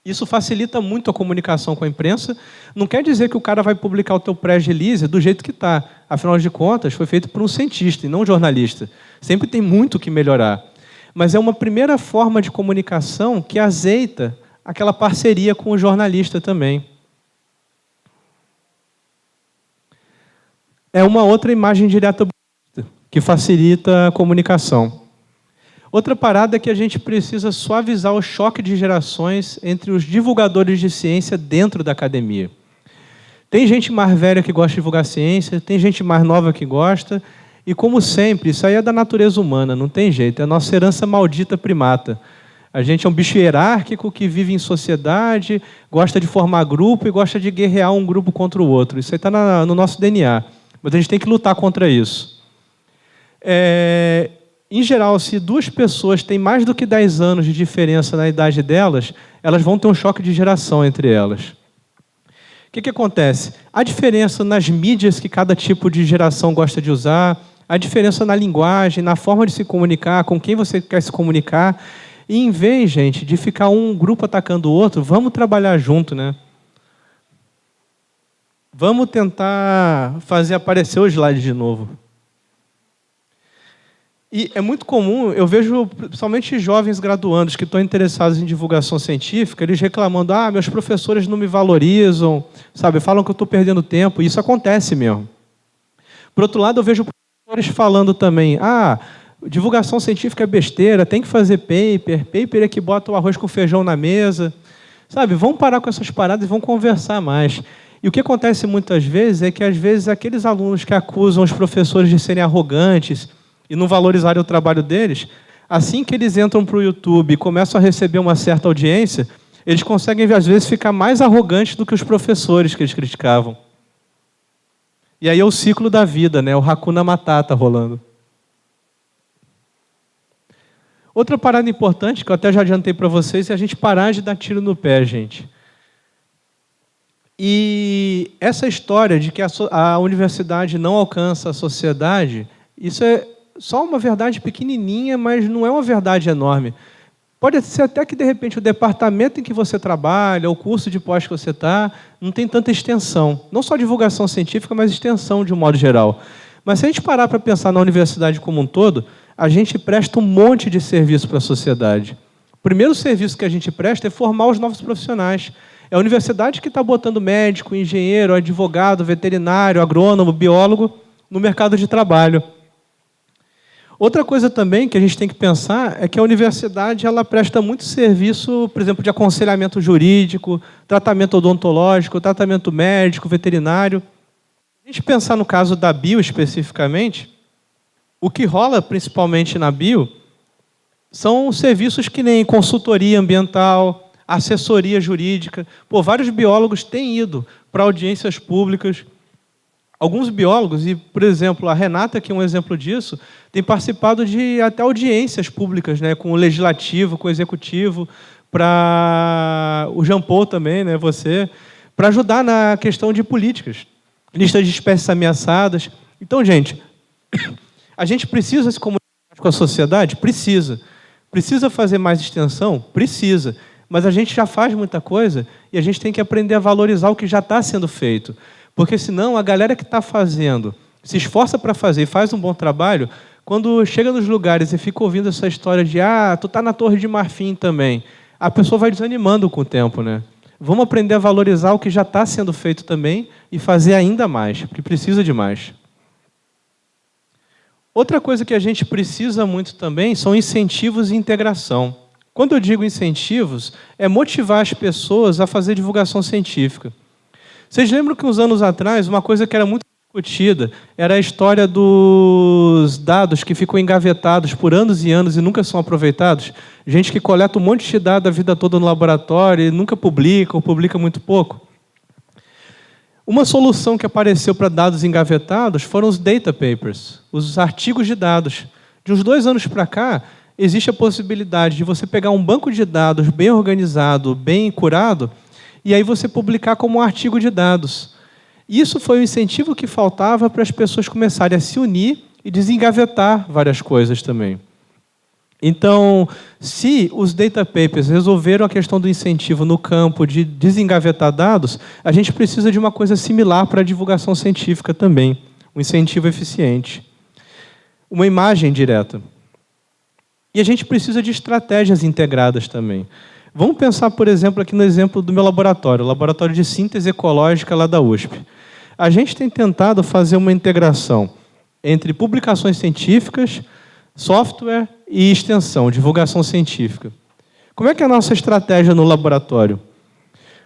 Isso facilita muito a comunicação com a imprensa. Não quer dizer que o cara vai publicar o teu press release do jeito que está. Afinal de contas, foi feito por um cientista e não um jornalista. Sempre tem muito que melhorar. Mas é uma primeira forma de comunicação que azeita aquela parceria com o jornalista também. É uma outra imagem direta que facilita a comunicação. Outra parada é que a gente precisa suavizar o choque de gerações entre os divulgadores de ciência dentro da academia. Tem gente mais velha que gosta de divulgar ciência, tem gente mais nova que gosta, e como sempre, isso aí é da natureza humana, não tem jeito, é a nossa herança maldita primata. A gente é um bicho hierárquico que vive em sociedade, gosta de formar grupo e gosta de guerrear um grupo contra o outro. Isso aí está no nosso DNA, mas a gente tem que lutar contra isso. Em geral, se duas pessoas têm mais do que 10 anos de diferença na idade delas, elas vão ter um choque de geração entre elas. O que acontece? A diferença nas mídias que cada tipo de geração gosta de usar, a diferença na linguagem, na forma de se comunicar, com quem você quer se comunicar. E, em vez, gente, de ficar um grupo atacando o outro, vamos trabalhar junto, né? Vamos tentar fazer aparecer o slide de novo. E é muito comum, eu vejo principalmente jovens graduandos que estão interessados em divulgação científica, eles reclamando, meus professores não me valorizam, sabe, falam que eu estou perdendo tempo, e isso acontece mesmo. Por outro lado, eu vejo professores falando também, divulgação científica é besteira, tem que fazer paper é que bota o arroz com feijão na mesa, sabe, vamos parar com essas paradas e vamos conversar mais. E o que acontece muitas vezes é que, às vezes, aqueles alunos que acusam os professores de serem arrogantes e não valorizarem o trabalho deles, assim que eles entram para o YouTube e começam a receber uma certa audiência, eles conseguem, às vezes, ficar mais arrogantes do que os professores que eles criticavam. E aí é o ciclo da vida, né? O Hakuna Matata rolando. Outra parada importante, que eu até já adiantei para vocês, é a gente parar de dar tiro no pé, gente. E essa história de que a universidade não alcança a sociedade, isso é só uma verdade pequenininha, mas não é uma verdade enorme. Pode ser até que, de repente, o departamento em que você trabalha, o curso de pós que você está, não tem tanta extensão. Não só divulgação científica, mas extensão de um modo geral. Mas se a gente parar para pensar na universidade como um todo, a gente presta um monte de serviço para a sociedade. O primeiro serviço que a gente presta é formar os novos profissionais. É a universidade que está botando médico, engenheiro, advogado, veterinário, agrônomo, biólogo no mercado de trabalho. Outra coisa também que a gente tem que pensar é que a universidade ela presta muito serviço, por exemplo, de aconselhamento jurídico, tratamento odontológico, tratamento médico, veterinário. Se a gente pensar no caso da bio especificamente, o que rola principalmente na bio são serviços que nem consultoria ambiental, assessoria jurídica. Vários biólogos têm ido para audiências públicas. Alguns biólogos, e, por exemplo, a Renata, que é um exemplo disso, tem participado de até audiências públicas, né, com o legislativo, com o executivo, para o Jean Paul também, né, você, para ajudar na questão de políticas, lista de espécies ameaçadas. Então, gente, a gente precisa se comunicar com a sociedade? Precisa. Precisa fazer mais extensão? Precisa. Mas a gente já faz muita coisa e a gente tem que aprender a valorizar o que já está sendo feito. Porque senão a galera que está fazendo, se esforça para fazer e faz um bom trabalho, quando chega nos lugares e fica ouvindo essa história de tu está na Torre de Marfim também, a pessoa vai desanimando com o tempo, né? Vamos aprender a valorizar o que já está sendo feito também e fazer ainda mais, porque precisa de mais. Outra coisa que a gente precisa muito também são incentivos e integração. Quando eu digo incentivos, é motivar as pessoas a fazer divulgação científica. Vocês lembram que uns anos atrás, uma coisa que era muito discutida era a história dos dados que ficam engavetados por anos e anos e nunca são aproveitados? Gente que coleta um monte de dados a vida toda no laboratório e nunca publica ou publica muito pouco. Uma solução que apareceu para dados engavetados foram os data papers, os artigos de dados. De uns 2 anos para cá, existe a possibilidade de você pegar um banco de dados bem organizado, bem curado, e aí você publicar como um artigo de dados. Isso foi o incentivo que faltava para as pessoas começarem a se unir e desengavetar várias coisas também. Então, se os data papers resolveram a questão do incentivo no campo de desengavetar dados, a gente precisa de uma coisa similar para a divulgação científica também, um incentivo eficiente. Uma imagem direta. E a gente precisa de estratégias integradas também. Vamos pensar, por exemplo, aqui no exemplo do meu laboratório, o Laboratório de Síntese Ecológica lá da USP. A gente tem tentado fazer uma integração entre publicações científicas, software e extensão, divulgação científica. Como é que é a nossa estratégia no laboratório?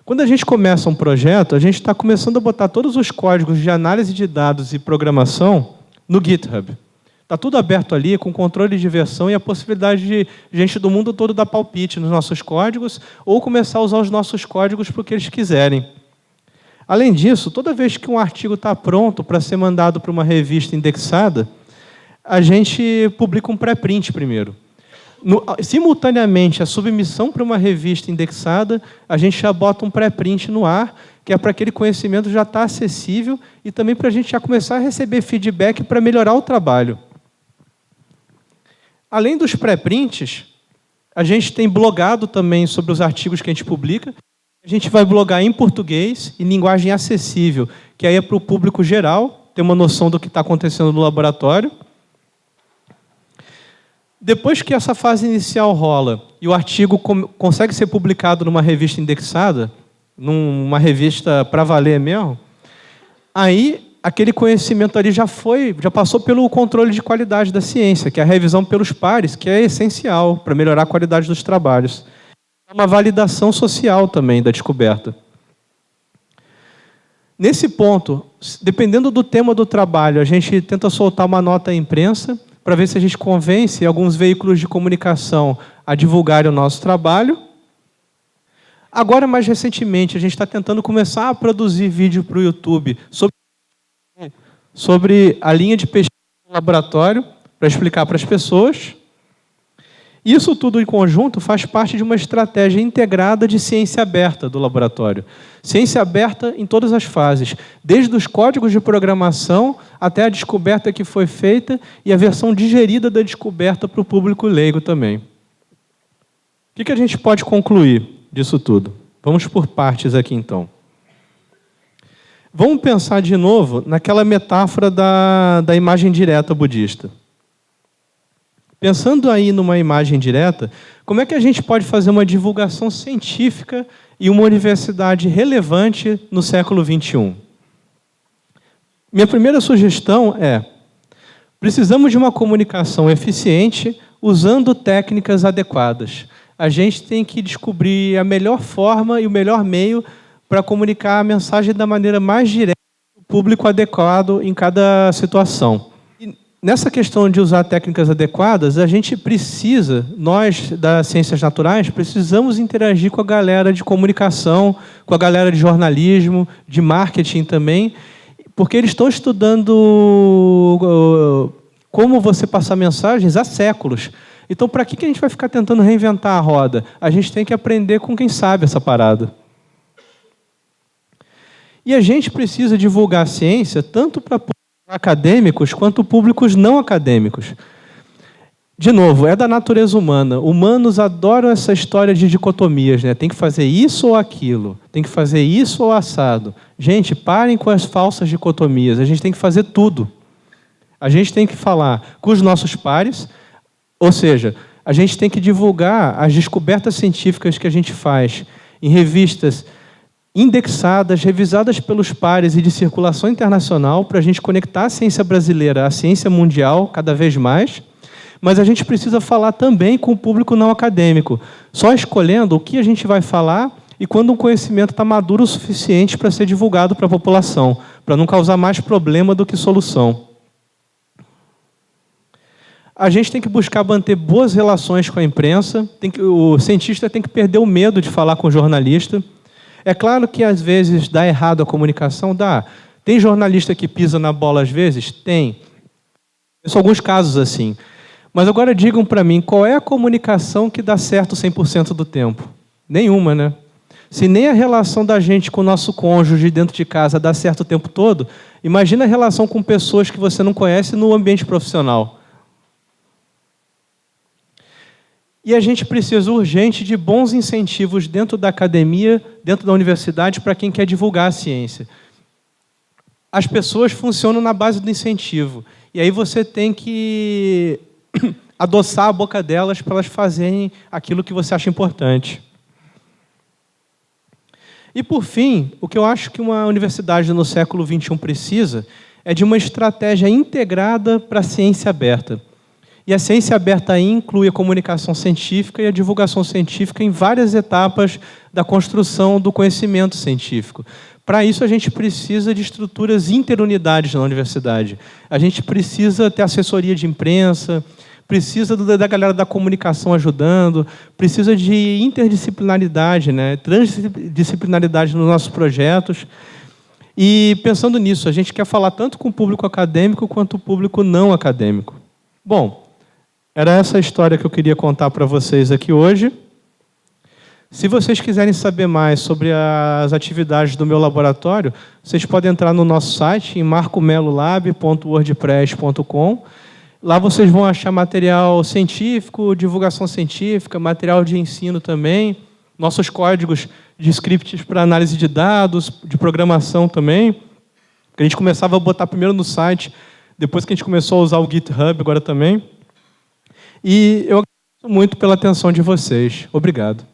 Quando a gente começa um projeto, a gente está começando a botar todos os códigos de análise de dados e programação no GitHub. Está tudo aberto ali, com controle de versão e a possibilidade de gente do mundo todo dar palpite nos nossos códigos ou começar a usar os nossos códigos para o que eles quiserem. Além disso, toda vez que um artigo está pronto para ser mandado para uma revista indexada, a gente publica um pré-print primeiro. Simultaneamente, a submissão para uma revista indexada, a gente já bota um pré-print no ar, que é para aquele conhecimento já estar acessível e também para a gente já começar a receber feedback para melhorar o trabalho. Além dos pré-prints, a gente tem blogado também sobre os artigos que a gente publica. A gente vai blogar em português, em linguagem acessível, que aí é para o público geral, ter uma noção do que está acontecendo no laboratório. Depois que essa fase inicial rola e o artigo consegue ser publicado numa revista indexada, numa revista para valer mesmo, aí aquele conhecimento ali já passou pelo controle de qualidade da ciência, que é a revisão pelos pares, que é essencial para melhorar a qualidade dos trabalhos. É uma validação social também da descoberta. Nesse ponto, dependendo do tema do trabalho, a gente tenta soltar uma nota à imprensa para ver se a gente convence alguns veículos de comunicação a divulgarem o nosso trabalho. Agora, mais recentemente, a gente está tentando começar a produzir vídeo para o YouTube sobre a linha de pesquisa do laboratório, para explicar para as pessoas. Isso tudo em conjunto faz parte de uma estratégia integrada de ciência aberta do laboratório. Ciência aberta em todas as fases, desde os códigos de programação até a descoberta que foi feita e a versão digerida da descoberta para o público leigo também. O que a gente pode concluir disso tudo? Vamos por partes aqui, então. Vamos pensar de novo naquela metáfora da imagem direta budista. Pensando aí numa imagem direta, como é que a gente pode fazer uma divulgação científica em uma universidade relevante no século XXI? Minha primeira sugestão é: precisamos de uma comunicação eficiente usando técnicas adequadas. A gente tem que descobrir a melhor forma e o melhor meio para comunicar a mensagem da maneira mais direta ao público adequado em cada situação. Nessa questão de usar técnicas adequadas, a gente precisa, nós das ciências naturais, precisamos interagir com a galera de comunicação, com a galera de jornalismo, de marketing também, porque eles estão estudando como você passar mensagens há séculos. Então, para que a gente vai ficar tentando reinventar a roda? A gente tem que aprender com quem sabe essa parada. E a gente precisa divulgar a ciência tanto para acadêmicos quanto públicos não acadêmicos. De novo, é da natureza humana. Humanos adoram essa história de dicotomias, né? Tem que fazer isso ou aquilo, tem que fazer isso ou assado. Gente, parem com as falsas dicotomias. A gente tem que fazer tudo. A gente tem que falar com os nossos pares, ou seja, a gente tem que divulgar as descobertas científicas que a gente faz em revistas indexadas, revisadas pelos pares e de circulação internacional, para a gente conectar a ciência brasileira à ciência mundial cada vez mais, mas a gente precisa falar também com o público não acadêmico, só escolhendo o que a gente vai falar e quando um conhecimento está maduro o suficiente para ser divulgado para a população, para não causar mais problema do que solução. A gente tem que buscar manter boas relações com a imprensa, o cientista tem que perder o medo de falar com o jornalista. É claro que, às vezes, dá errado a comunicação, dá. Tem jornalista que pisa na bola, às vezes? Tem. São alguns casos assim. Mas agora digam para mim, qual é a comunicação que dá certo 100% do tempo? Nenhuma, né? Se nem a relação da gente com o nosso cônjuge dentro de casa dá certo o tempo todo, imagina a relação com pessoas que você não conhece no ambiente profissional. E a gente precisa urgente de bons incentivos dentro da academia, dentro da universidade, para quem quer divulgar a ciência. As pessoas funcionam na base do incentivo. E aí você tem que adoçar a boca delas para elas fazerem aquilo que você acha importante. E, por fim, o que eu acho que uma universidade no século XXI precisa é de uma estratégia integrada para a ciência aberta. E a ciência aberta aí inclui a comunicação científica e a divulgação científica em várias etapas da construção do conhecimento científico. Para isso, a gente precisa de estruturas interunidades na universidade. A gente precisa ter assessoria de imprensa, precisa da galera da comunicação ajudando, precisa de interdisciplinaridade, né? Transdisciplinaridade nos nossos projetos. E, pensando nisso, a gente quer falar tanto com o público acadêmico quanto o público não acadêmico. Bom, era essa a história que eu queria contar para vocês aqui hoje. Se vocês quiserem saber mais sobre as atividades do meu laboratório, vocês podem entrar no nosso site, em marcomelolab.wordpress.com. Lá vocês vão achar material científico, divulgação científica, material de ensino também, nossos códigos de scripts para análise de dados, de programação também, que a gente começava a botar primeiro no site, depois que a gente começou a usar o GitHub agora também. E eu agradeço muito pela atenção de vocês. Obrigado.